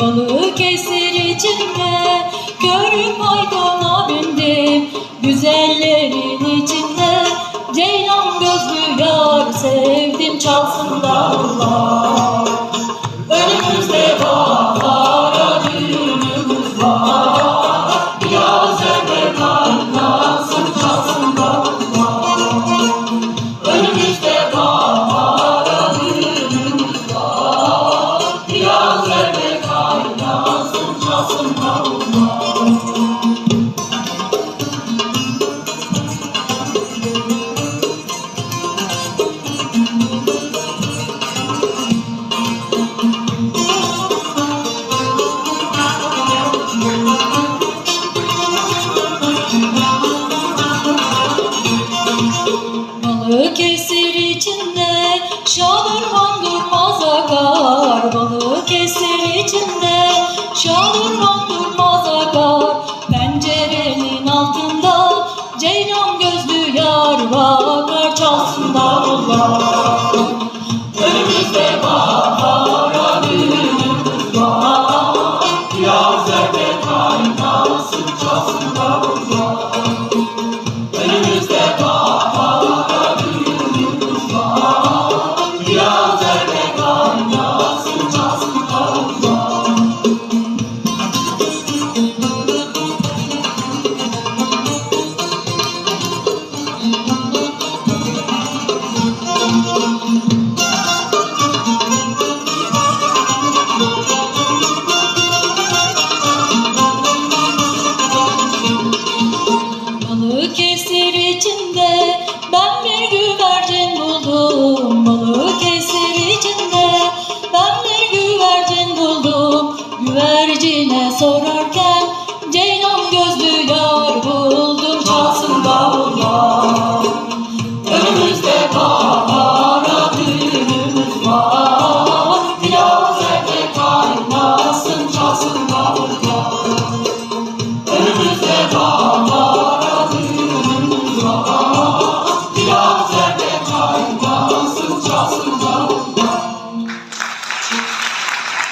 Balıkesir içinde körük maydana bindim. Güzellerin içinde ceylan gözlü yar sevdim. Çalsın davullar, önümüzde bahara düğünümüz var. Yaz ve kaynasın, çalsın davullar, önümüzde bahara düğünümüz var. Yaz ve kaynasın, çalsın davullar. Balıkesir içinde şanırvan durmaz akar. Balıkesir içinde şanırvan